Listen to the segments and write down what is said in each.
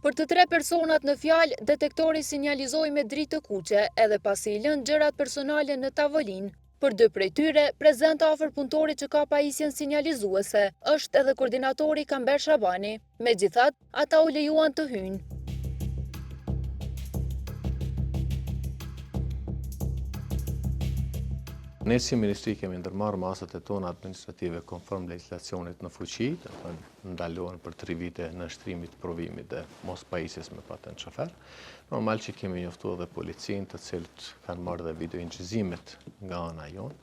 Për të 3 personat në fjalë, detektori sinjalizoi me dritë të kuqe edhe pasi I lënë gjërat personale në tavolinë. Për 2 prej tyre, prezent afër punëtorit që ka pajisjen sinjalizuese, është edhe koordinatori Kamber Shabani. Megjithatë, ata u lejuan të hyjnë. Ne si Ministri kemi ndërmarrë masat e tona administrative konform legjislacionit në fuqi, ndalohen për 3 vite në shtrimit provimit dhe mos pajisjes me patent shofer. Normal që kemi njoftuar edhe policinë, të cilët kanë marrë dhe video incizimet nga ana jonë,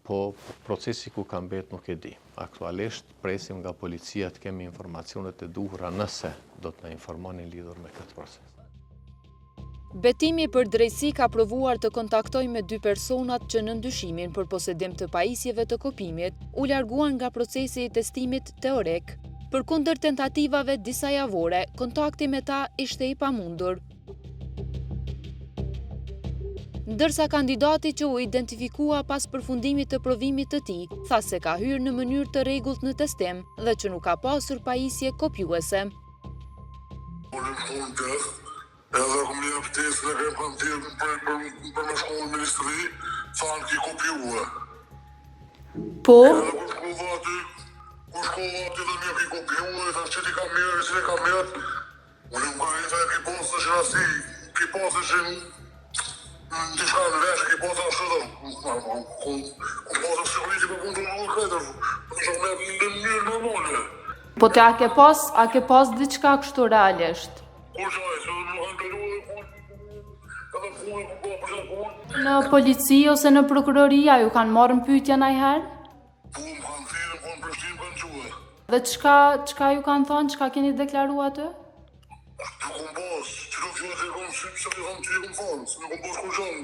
po procesi ku ka mbet nuk e di. Aktualisht presim nga policia të kemi informacionet e duhura nëse do të na informonin lidhur me këtë proces. Betimi për drejtësi ka provuar të kontaktoj me 2 personat që në ndyshimin për posedim të pajisjeve të kopimit u larguan nga procesi I testimit teorik. Përkundër tentativave disa javore, kontakti me ta ishte I pamundur. Ndërsa kandidati që u identifikua pas përfundimit të provimit të tij, tha se ka hyrë në mënyrë të rregullt në testim dhe që nuk ka pasur pajisje kopjuese. Edhe kom një apëtesë dhe kem kanë tjerë për me shkollë në ministri, thanë ki kopjue. Po? Edhe kur shkollë aty dhe një ki kopjue, i thanë që ti ka mirë, që ti ka mirë. Unë më ka i thajë ki posë që rasti, ki posë që në të shka në veshë, ki posë ashtë dhe. Ku posë që shkëri që për punë të në kretër, në shkëme në mirë në mëllë. Po të a ke pas diçka kështu realisht? Kur që ajë, që në kanë kaluë e punë, edhe punë, ku për që punë. Në polici ose në prokuroria ju kanë marrë në pyetja ndonjëherë? Po, më kanë thirrë, po në Prishtinë kanë quë. Dhe çka ju kanë thonë, çka keni deklaruar aty? Të kom pas, që nuk që e kom shqip, që e kom që e kom falë, se nuk kom pas kur gjanë.